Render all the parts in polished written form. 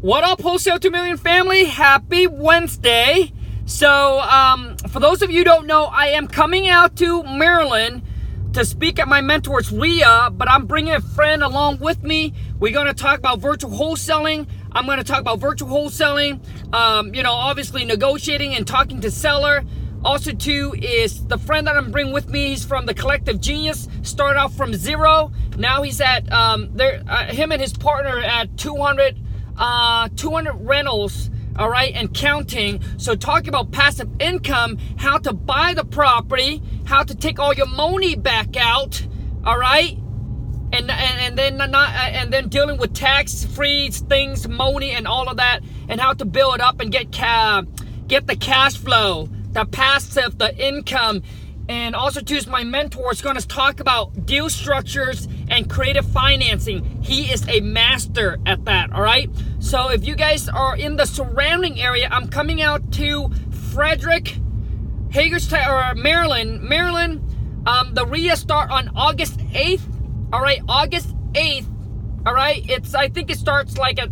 What up, Wholesale 2 Million family? Happy Wednesday. So, for those of you who don't know, I am coming out to Maryland to speak at my mentor's RIA, but I'm bringing a friend along with me. We're going to talk about virtual wholesaling. I'm going to talk about virtual wholesaling, obviously negotiating and talking to seller. Also, too, is the friend that I'm bringing with me. He's from the Collective Genius. Started out from zero. Now he's at, him and his partner are at 200 rentals, all right, and counting. So talking about passive income, how to buy the property, how to take all your money back out, all right, and then dealing with tax-free things, money, and all of that, and how to build it up and get the cash flow, the passive, the income. And also, too, is my mentor is going to talk about deal structures and creative financing. He is a master at that, all right? So if you guys are in the surrounding area, I'm coming out to Frederick, Hagerstown, or Maryland. The RIA start on August 8th, all right? August 8th, all right? I think it starts like at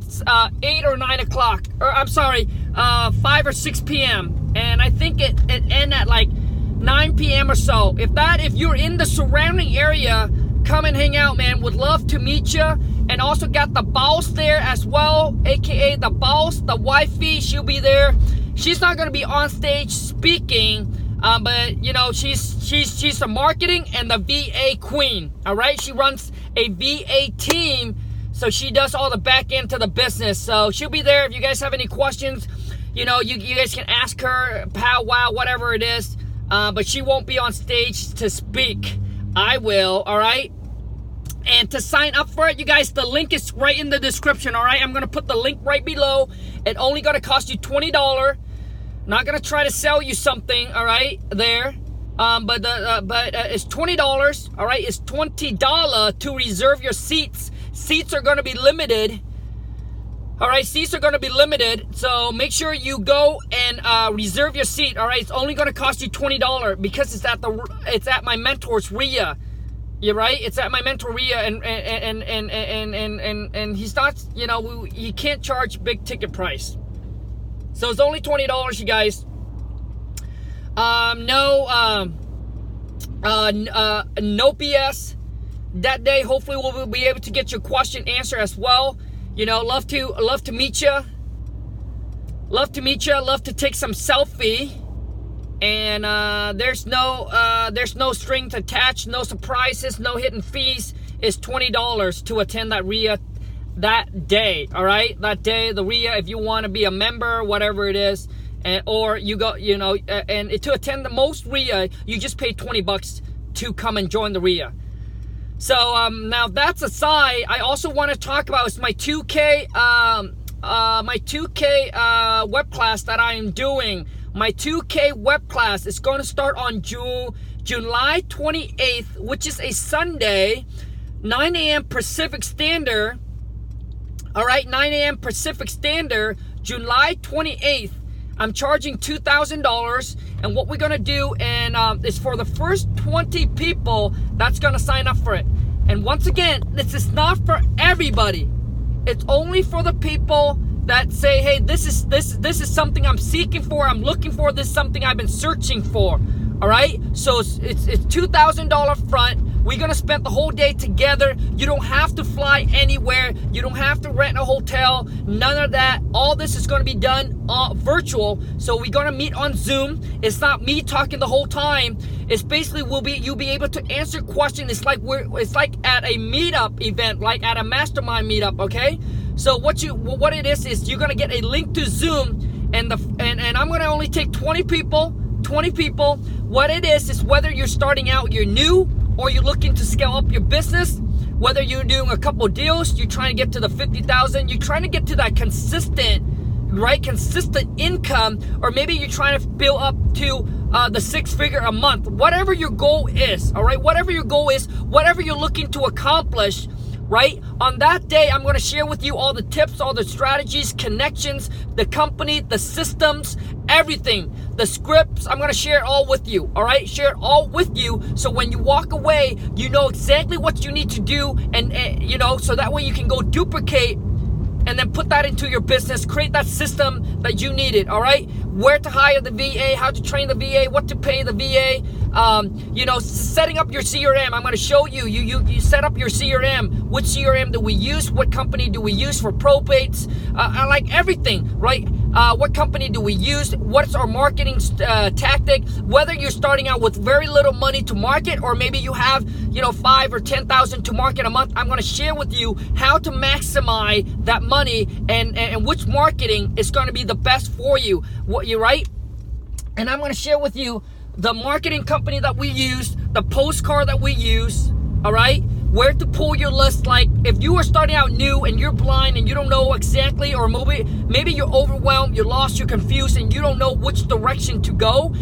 8 or 9 o'clock, or I'm sorry, 5 or 6 p.m. And I think it ends at like 9 p.m. or so. If you're in the surrounding area, come and hang out, man. Would love to meet you. And also got the boss there as well, aka the boss, the wifey. She'll be there. She's not gonna be on stage speaking, but you know, she's the marketing and the VA queen. All right, she runs a VA team, so she does all the back end to the business. So she'll be there. If you guys have any questions, you know, you guys can ask her, powwow, whatever it is. But she won't be on stage to speak. I will, all right? And to sign up for it, you guys, the link is right in the description, all right? I'm going to put the link right below. It only going to cost you $20. Not going to try to sell you something, all right, there. But it's $20, all right? It's $20 to reserve your seats. Seats are going to be limited. All right, seats are going to be limited, so make sure you go and reserve your seat. All right, it's only going to cost you $20 because it's at my mentor's RIA. You're right. It's at my mentor RIA, and he's not. You know, he can't charge big ticket price, so it's only $20, you guys. No BS that day. Hopefully, we'll be able to get your question answered as well. You know, love to meet you. Love to meet you. Love to take some selfie. And there's no strings attached, no surprises, no hidden fees. It's $20 to attend that RIA that day. All right, that day, the RIA. If you want to be a member, whatever it is, or you go, you know, and to attend the most RIA, you just pay $20 to come and join the RIA. So now that's aside, I also want to talk about my 2K web class that I am doing. My 2K web class is going to start on July 28th, which is a Sunday, 9 a.m. Pacific Standard. All right, 9 a.m. Pacific Standard, July 28th. I'm charging $2,000, and what we're gonna do is for the first 20 people that's gonna sign up for it. And once again, this is not for everybody. It's only for the people that say, "Hey, this is something I'm seeking for. I'm looking for. This is something I've been searching for." All right. So it's $2,000 front. We're gonna spend the whole day together. You don't have to fly anywhere. You don't have to rent a hotel. None of that. All this is gonna be done virtual. So we're gonna meet on Zoom. It's not me talking the whole time. It's basically you'll be able to answer questions. It's like at a meetup event, like at a Mastermind meetup. Okay. So what it is you're gonna get a link to Zoom, and I'm gonna only take 20 people. 20 people. What it is whether you're starting out, you're new, or you're looking to scale up your business, whether you're doing a couple deals, you're trying to get to the 50,000, you're trying to get to that consistent income, or maybe you're trying to build up to the 6-figure a month. Whatever your goal is, all right? Whatever your goal is, whatever you're looking to accomplish, right? On that day, I'm going to share with you all the tips, all the strategies, connections, the company, the systems, everything, the scripts. I'm going to share it all with you, all right? Share it all with you, so when you walk away, you know exactly what you need to do, and you know, so that way you can go duplicate and then put that into your business. Create that system that you needed, all right? Where to hire the VA, how to train the VA, what to pay the VA, setting up your CRM. I'm going to show you. You set up your CRM. Which CRM do we use? What company do we use for probates? Like everything, right? What company do we use? What's our marketing tactic? Whether you're starting out with very little money to market, or maybe you have, 5 or 10,000 to market a month, I'm going to share with you how to maximize that money and which marketing is going to be the best for you. You're right? And I'm going to share with you the marketing company that we use, the postcard that we use, all right? Where to pull your list. Like if you are starting out new and you're blind and you don't know exactly, or maybe you're overwhelmed, you're lost, you're confused, and you don't know which direction to go,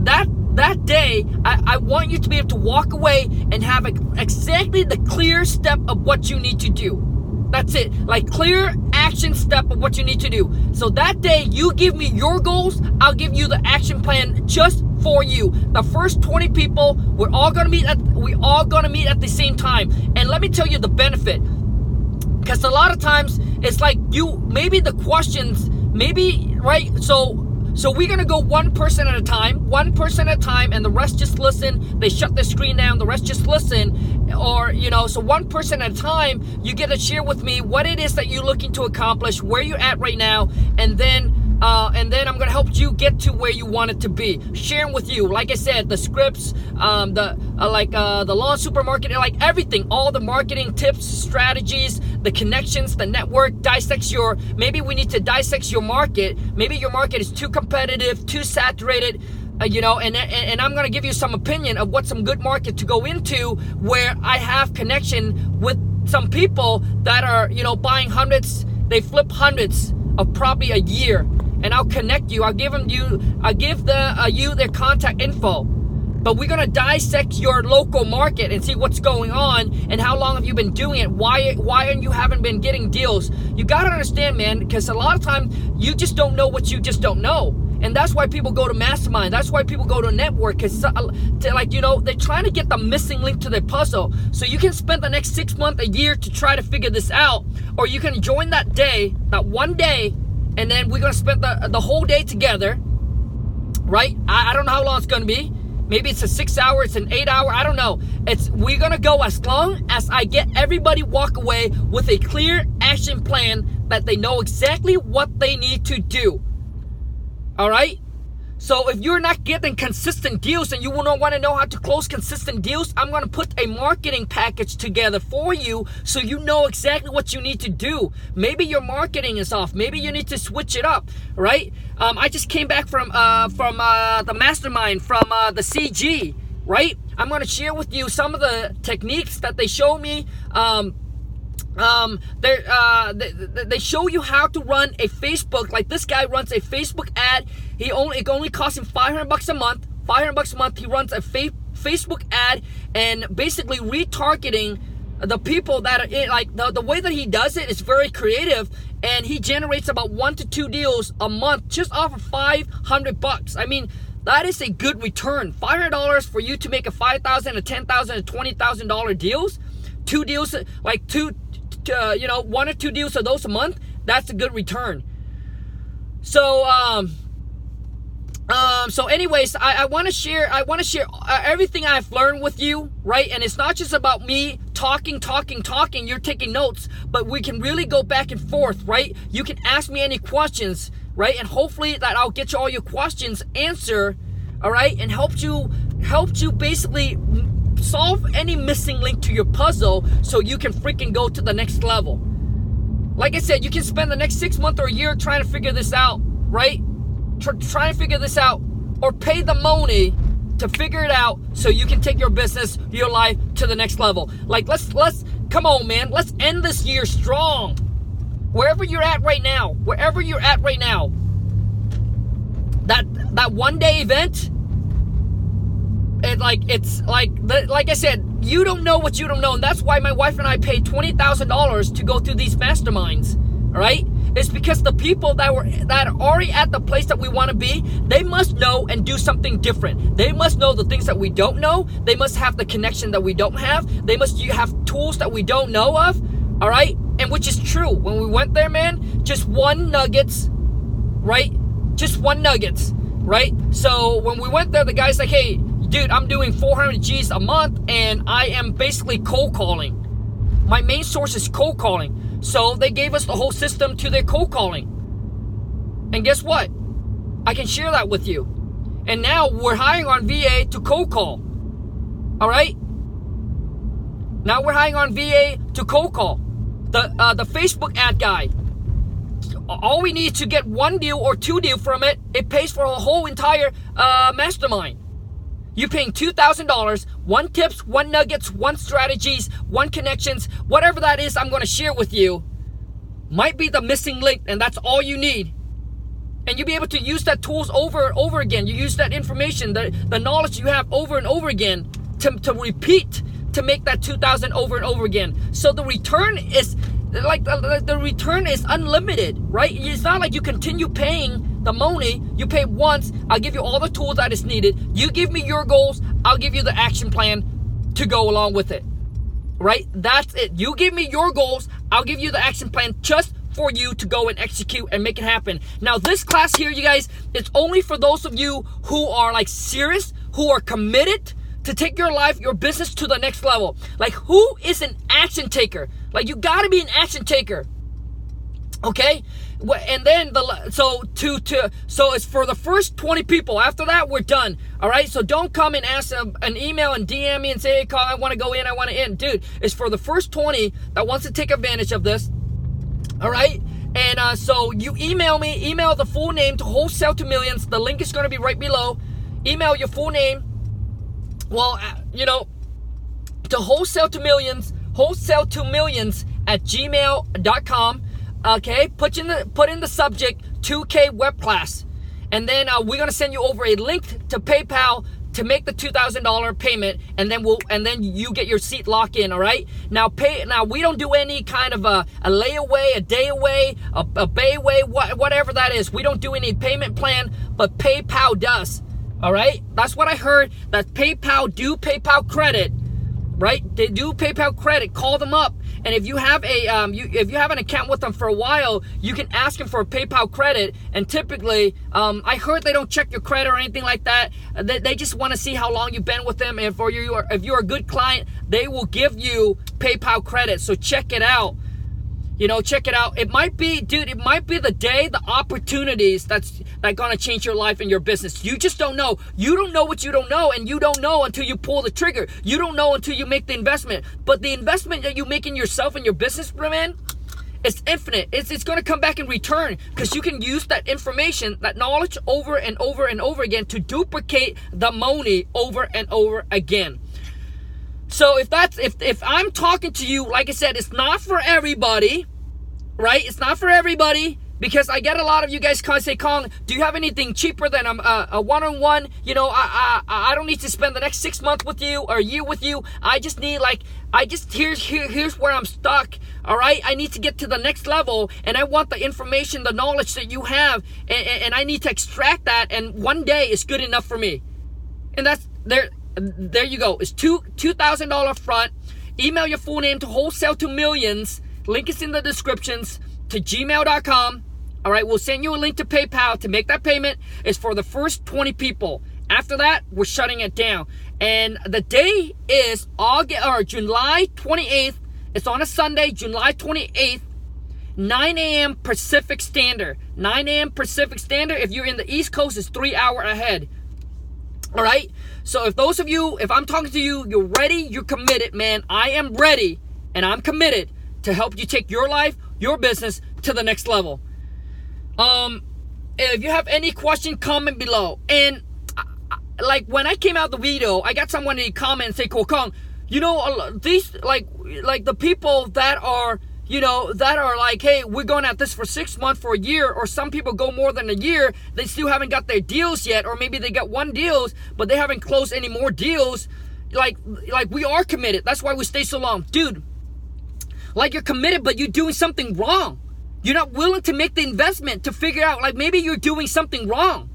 that day, I want you to be able to walk away and have exactly the clear step of what you need to do. That's it. Like clear action step of what you need to do. So that day, you give me your goals, I'll give you the action plan just for you. The first 20 people, we're all gonna meet at the same time. And let me tell you the benefit. Because a lot of times it's like maybe the questions, right? So we're gonna go one person at a time, and the rest just listen. They shut their screen down, the rest just listen. Or, so one person at a time, you get to share with me what it is that you're looking to accomplish, where you're at right now, and then I'm gonna help you get to where you want it to be. Sharing with you, like I said, the scripts, the lawn supermarket, like everything, all the marketing tips, strategies, the connections, the network. Maybe we need to dissect your market. Maybe your market is too competitive, too saturated. And I'm gonna give you some opinion of what's some good market to go into, where I have connection with some people that are, buying hundreds. They flip hundreds of property a year, and I'll connect you. I'll give you their contact info. But we're gonna dissect your local market and see what's going on and how long have you been doing it. Why you haven't been getting deals? You gotta understand, man, because a lot of times you just don't know what you just don't know. And that's why people go to Mastermind. That's why people go to network, because they're trying to get the missing link to their puzzle. So you can spend the next 6 months, a year to try to figure this out, or you can join that one day, and then we're gonna spend the whole day together, right? I don't know how long it's gonna be. Maybe it's a 6 hour, it's an 8 hour, I don't know. We're gonna go as long as I get everybody walk away with a clear action plan that they know exactly what they need to do. All right? So if you're not getting consistent deals and you don't want to know how to close consistent deals, I'm going to put a marketing package together for you so you know exactly what you need to do. Maybe your marketing is off. Maybe you need to switch it up, right? I just came back from the Mastermind, from the CG, right? I'm going to share with you some of the techniques that they show me. They show you how to run a Facebook. Like this guy runs a Facebook ad. It only costs him $500 a month. $500 a month. He runs a Facebook ad and basically retargeting the people that are like the way that he does it is very creative, and he generates about 1 to 2 deals a month just off of $500. I mean, that is a good return. $500 for you to make a $5,000, a $10,000, a $20,000 deals. 2 deals, like 1 or 2 deals of those a month. That's a good return. So anyways, I want to share everything I've learned with you, right? And it's not just about me talking, you're taking notes, but we can really go back and forth, right? You can ask me any questions, right? And hopefully that I'll get you all your questions answered, all right? And help you basically solve any missing link to your puzzle so you can freaking go to the next level. Like I said, you can spend the next 6 months or a year trying to figure this out, right? Trying to figure this out, or pay the money to figure it out so you can take your business, your life to the next level. Like let's come on, man. Let's end this year strong. Wherever you're at right now, that one day event, like I said, you don't know what you don't know, and that's why my wife and I paid $20,000 to go through these masterminds. All right, it's because the people that are already at the place that we want to be, they must know and do something different. They must know the things that we don't know. They must have the connection that we don't have. They must have tools that we don't know of, All right, and which is true. When we went there, man, just one nuggets, right? Just one nuggets, right? So when we went there, the guy's like, hey, dude, I'm doing 400 G's a month, and I am basically cold calling. My main source is cold calling. So they gave us the whole system to their cold calling. And guess what? I can share that with you. And now we're hiring on VA to cold call. All right? Now we're hiring on VA to cold call. The Facebook ad guy. All we need to get one deal or two deal from it, it pays for a whole entire mastermind. You're paying $2,000, one tips, one nuggets, one strategies, one connections, whatever that is I'm going to share with you. Might be the missing link, and that's all you need. And you'll be able to use that tools over and over again. You use that information, the knowledge you have over and over again to repeat, to make that 2,000 over and over again. So the return is like the return is unlimited, right? It's not like you continue paying the money. You pay once, I'll give you all the tools that is needed. You give me your goals, I'll give you the action plan to go along with it, right? That's it. You give me your goals, I'll give you the action plan just for you to go and execute and make it happen. Now this class here, you guys, it's only for those of you who are like serious, who are committed to take your life, your business to the next level. Like, who is an action taker? Like, you gotta be an action taker. Okay? And then so it's for the first 20 people. After that, we're done. All right? So don't come and ask an email and DM me and say, hey, Khang, I want to go in, I want to in. Dude, it's for the first 20 that wants to take advantage of this. All right? And so you email me, email the full name to Wholesale to Millions. The link is going to be right below. Email your full name. Well, to Wholesale to Millions at gmail.com. Okay, put in the subject 2K web class, and then we're gonna send you over a link to PayPal to make the $2,000 payment, and then you get your seat locked in. All right. Now we don't do any kind of a layaway, a day away, a bay away, whatever that is. We don't do any payment plan, but PayPal does. All right. That's what I heard. That PayPal do PayPal credit. Right? They do PayPal credit. Call them up, and if you have if you have an account with them for a while, you can ask them for a PayPal credit. And typically, I heard they don't check your credit or anything like that. They just want to see how long you've been with them, and if you're a good client, they will give you PayPal credit. So check it out. Check it out. It might be, dude, it might be the day, the opportunities that's gonna change your life and your business. You just don't know. You don't know what you don't know, and you don't know until you pull the trigger. You don't know until you make the investment. But the investment that you make in yourself and your business, man, it's infinite. It's gonna come back in return, because you can use that information, that knowledge over and over and over again to duplicate the money over and over again. So if I'm talking to you, like I said, it's not for everybody, right? It's not for everybody, because I get a lot of you guys say, Khang, do you have anything cheaper than a one-on-one? I don't need to spend the next 6 months with you or a year with you. I just need here's where I'm stuck. All right, I need to get to the next level, and I want the information, the knowledge that you have, and I need to extract that. And one day is good enough for me. And that's there. There you go. It's $2,000 front. Email your full name to Wholesale to Millions. Link is in the descriptions to gmail.com. All right, we'll send you a link to PayPal to make that payment. It's for the first 20 people. After that, we're shutting it down. And the day is July 28th. It's on a Sunday, July 28th, 9 a.m. Pacific Standard. 9 a.m. Pacific Standard. If you're in the East Coast, it's 3 hours ahead. All right. So if I'm talking to you, you're ready, you're committed, man. I am ready, and I'm committed to help you take your life, your business to the next level. If you have any question, comment below. And like when I came out the video, I got someone to comment and say, Khang, these like the people that are like, hey, we're going at this for 6 months, for a year, or some people go more than a year, they still haven't got their deals yet, or maybe they got one deals, but they haven't closed any more deals. Like we are committed. That's why we stay so long. Dude, like you're committed, but you're doing something wrong. You're not willing to make the investment to figure out, like maybe you're doing something wrong.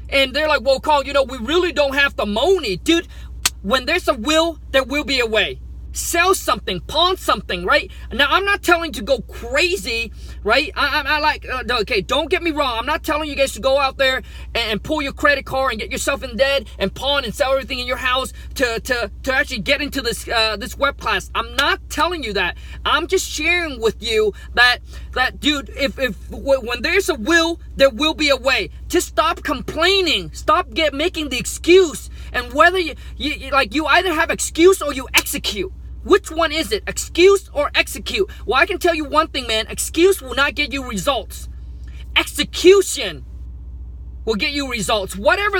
And they're like, well, Khang, we really don't have the money. Dude, when there's a will, there will be a way. sell something, pawn something, right? Now, I'm not telling you to go crazy, right? Okay, don't get me wrong. I'm not telling you guys to go out there and pull your credit card and get yourself in debt and pawn and sell everything in your house to actually get into this web class. I'm not telling you that. I'm just sharing with you that dude, if when there's a will, there will be a way. Just stop complaining. Stop making the excuse. And whether you either have excuse or you execute. Which one is it? Excuse or execute? Well, I can tell you one thing, man. Excuse will not get you results. Execution will get you results. Whatever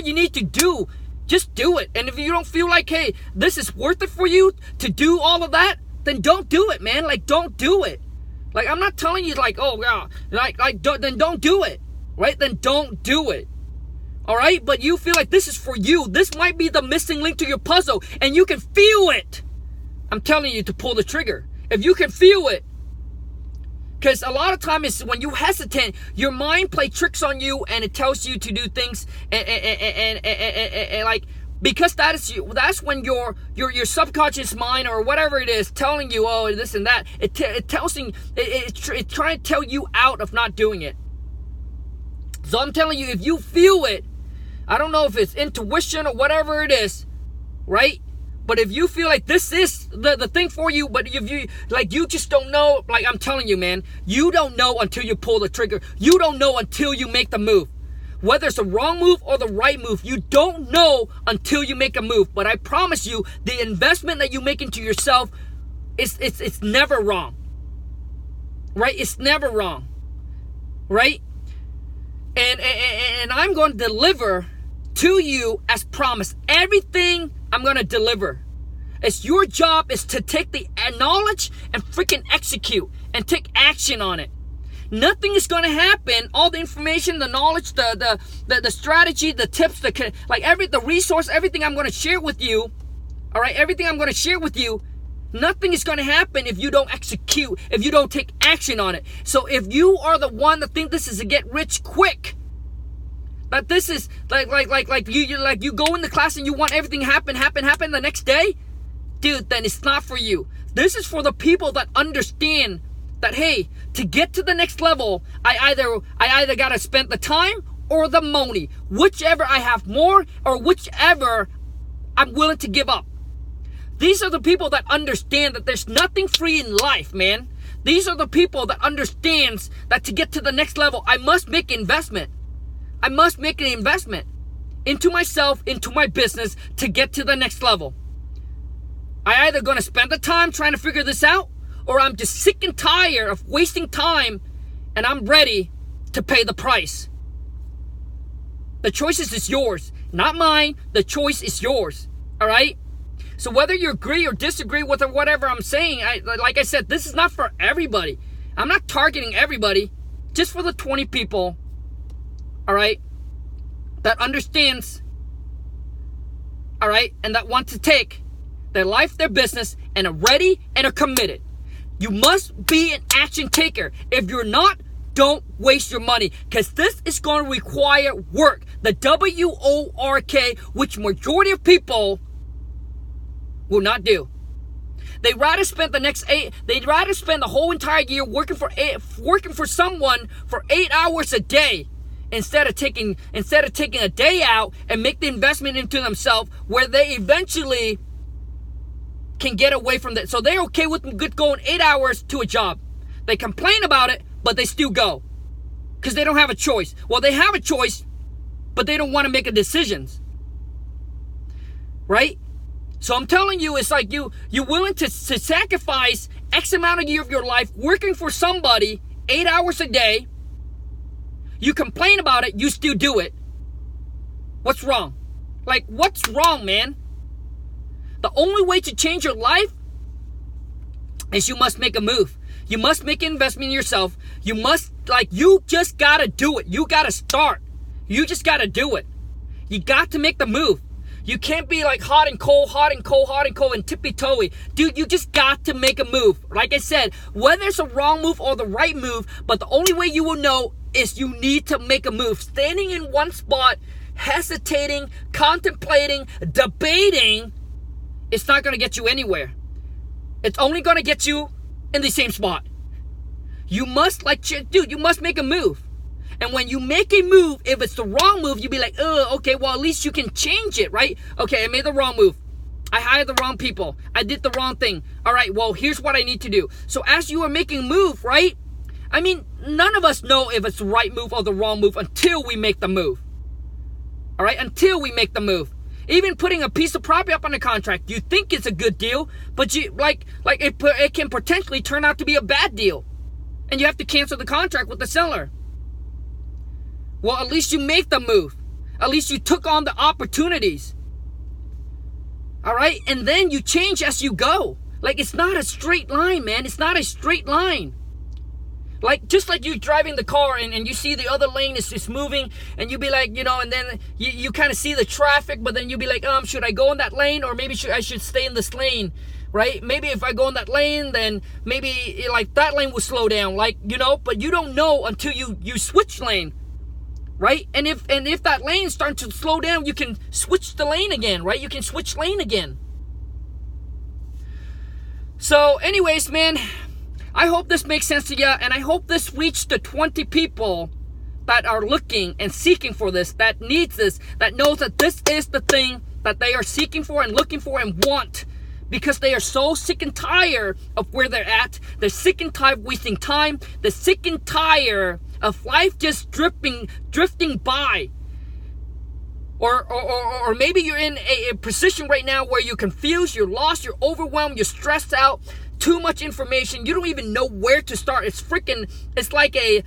you need to do, just do it. And if you don't feel like, hey, this is worth it for you to do all of that, then don't do it, man. Like, don't do it. Like, I'm not telling you, like, oh, yeah, then don't do it, right? Then don't do it. All right, but you feel like this is for you. This might be the missing link to your puzzle, and you can feel it. I'm telling you to pull the trigger. If you can feel it, because a lot of times when you hesitate, your mind plays tricks on you, and it tells you to do things, and like, because that's when your subconscious mind or whatever it is telling you, oh, this and that. It's trying to tell you out of not doing it. So I'm telling you, if you feel it, I don't know if it's intuition or whatever it is, right? But if you feel like this is the thing for you, but if you just don't know, like I'm telling you, man, you don't know until you pull the trigger. You don't know until you make the move. Whether it's the wrong move or the right move, you don't know until you make a move. But I promise you, the investment that you make into yourself, it's never wrong, right? It's never wrong, right? And I'm going to deliver to you as promised. Everything I'm going to deliver. It's your job is to take the knowledge and freaking execute and take action on it. Nothing is going to happen. All the information, the knowledge, the strategy, the tips, the resource, everything I'm going to share with you. All right, everything I'm going to share with you. Nothing is going to happen if you don't execute, if you don't take action on it. So if you are the one that think this is a get rich quick, that this is like you go into class and you want everything happen the next day, dude, then it's not for you. This is for the people that understand that, hey, to get to the next level, I either got to spend the time or the money, whichever I have more or whichever I'm willing to give up. These are the people that understand that there's nothing free in life, man. These are the people that understands that to get to the next level, I must make investment. I must make an investment into myself, into my business to get to the next level. I either going to spend the time trying to figure this out, or I'm just sick and tired of wasting time and I'm ready to pay the price. The choice is yours, not mine. The choice is yours. All right? So whether you agree or disagree with whatever I'm saying, like I said, this is not for everybody. I'm not targeting everybody, just for the 20 people, all right, that understands, all right, and that want to take their life, their business, and are ready and are committed. You must be an action taker. If you're not, don't waste your money, because this is going to require work. The WORK, which majority of people will not do. They'd rather spend the whole entire year working for someone for 8 hours a day instead of taking a day out and make the investment into themselves, where they eventually can get away from that. So they're okay with going 8 hours to a job. They complain about it, but they still go because they don't have a choice. Well, they have a choice, but they don't want to make a decision, right? So I'm telling you, it's like you're willing to sacrifice X amount of year of your life working for somebody 8 hours a day. You complain about it, you still do it. What's wrong? Like, what's wrong, man? The only way to change your life is you must make a move. You must make an investment in yourself. You just gotta do it. You gotta start. You just gotta do it. You got to make the move. You can't be like hot and cold, and tippy-toey. Dude, you just got to make a move. Like I said, whether it's a wrong move or the right move, but the only way you will know is you need to make a move. Standing in one spot, hesitating, contemplating, debating, it's not going to get you anywhere. It's only going to get you in the same spot. You must, you must make a move. And when you make a move, if it's the wrong move, you'll be like, oh, okay, well, at least you can change it, right? Okay, I made the wrong move. I hired the wrong people. I did the wrong thing. All right, well, here's what I need to do. So as you are making a move, right? I mean, none of us know if it's the right move or the wrong move until we make the move. All right, until we make the move. Even putting a piece of property up on a contract, you think it's a good deal, but it can potentially turn out to be a bad deal. And you have to cancel the contract with the seller. Well, at least you make the move. At least you took on the opportunities. All right? And then you change as you go. Like, it's not a straight line, man. It's not a straight line. Like, just like you driving the car and you see the other lane is moving, and you be like, and then you kind of see the traffic, but then you be like, should I go in that lane, or maybe I should stay in this lane, right? Maybe if I go in that lane, then maybe like that lane will slow down, but you don't know until you switch lane, right? And if that lane starts to slow down, you can switch the lane again, right? You can switch lane again. So anyways, man, I hope this makes sense to you, and I hope this reached the 20 people that are looking and seeking for this, that needs this, that knows that this is the thing that they are seeking for and looking for and want, because they are so sick and tired of where they're at. They're sick and tired of wasting time. They're sick and tired of life just drifting by. Or maybe you're in a position right now where you're confused, you're lost, you're overwhelmed, you're stressed out. Too much information. You don't even know where to start. It's like a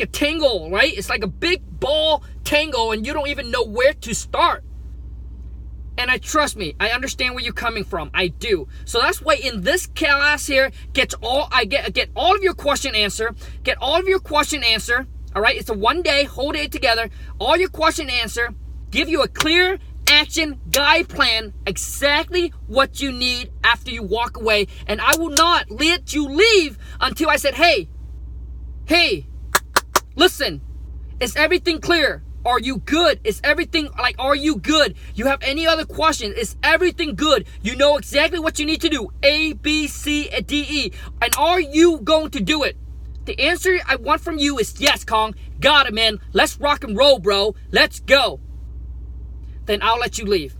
tangle, right? It's like a big ball tangle, and you don't even know where to start. And trust me, I understand where you're coming from. I do. So that's why in this class here, get all of your question answer. Get all of your question answer. All right, it's a whole day together. All your question answer. Give you a clear action guide plan, exactly what you need after you walk away. And I will not let you leave until I said, hey, listen, is everything clear? Are you good? Are you good? You have any other questions? Is everything good? You know exactly what you need to do. A, B, C, D, E. And are you going to do it? The answer I want from you is yes, Khang. Got it, man. Let's rock and roll, bro. Let's go. Then I'll let you leave.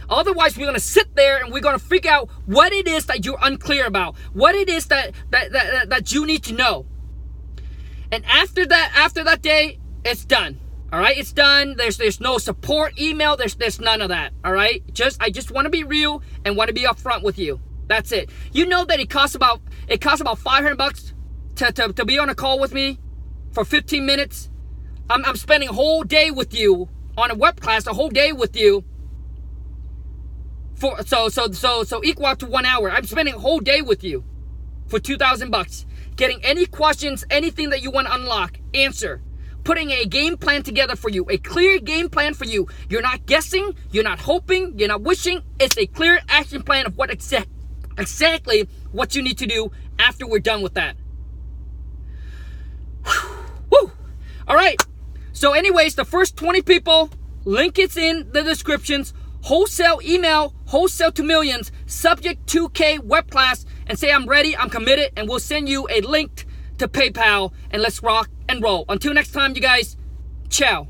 Otherwise, we're going to sit there and we're going to figure out what it is that you're unclear about. What it is that you need to know. And after that day, it's done. All right, it's done. There's no support email. There's none of that. All right, I just want to be real and want to be upfront with you. That's it. You know that it costs about $500 to be on a call with me for 15 minutes. I'm spending a whole day with you on a web class, a whole day with you. So equal out to 1 hour. I'm spending a whole day with you for $2,000. Getting any questions, anything that you want to unlock, answer. Putting a game plan together for you, a clear game plan for you. You're not guessing, you're not hoping, you're not wishing. It's a clear action plan of what exactly what you need to do after we're done with that. Woo! All right. So anyways, the first 20 people, link it's in the descriptions. Wholesale email, wholesale to millions, subject 2K web class, and say I'm ready, I'm committed, and we'll send you a link to PayPal, and let's rock and roll. Until next time, you guys, ciao.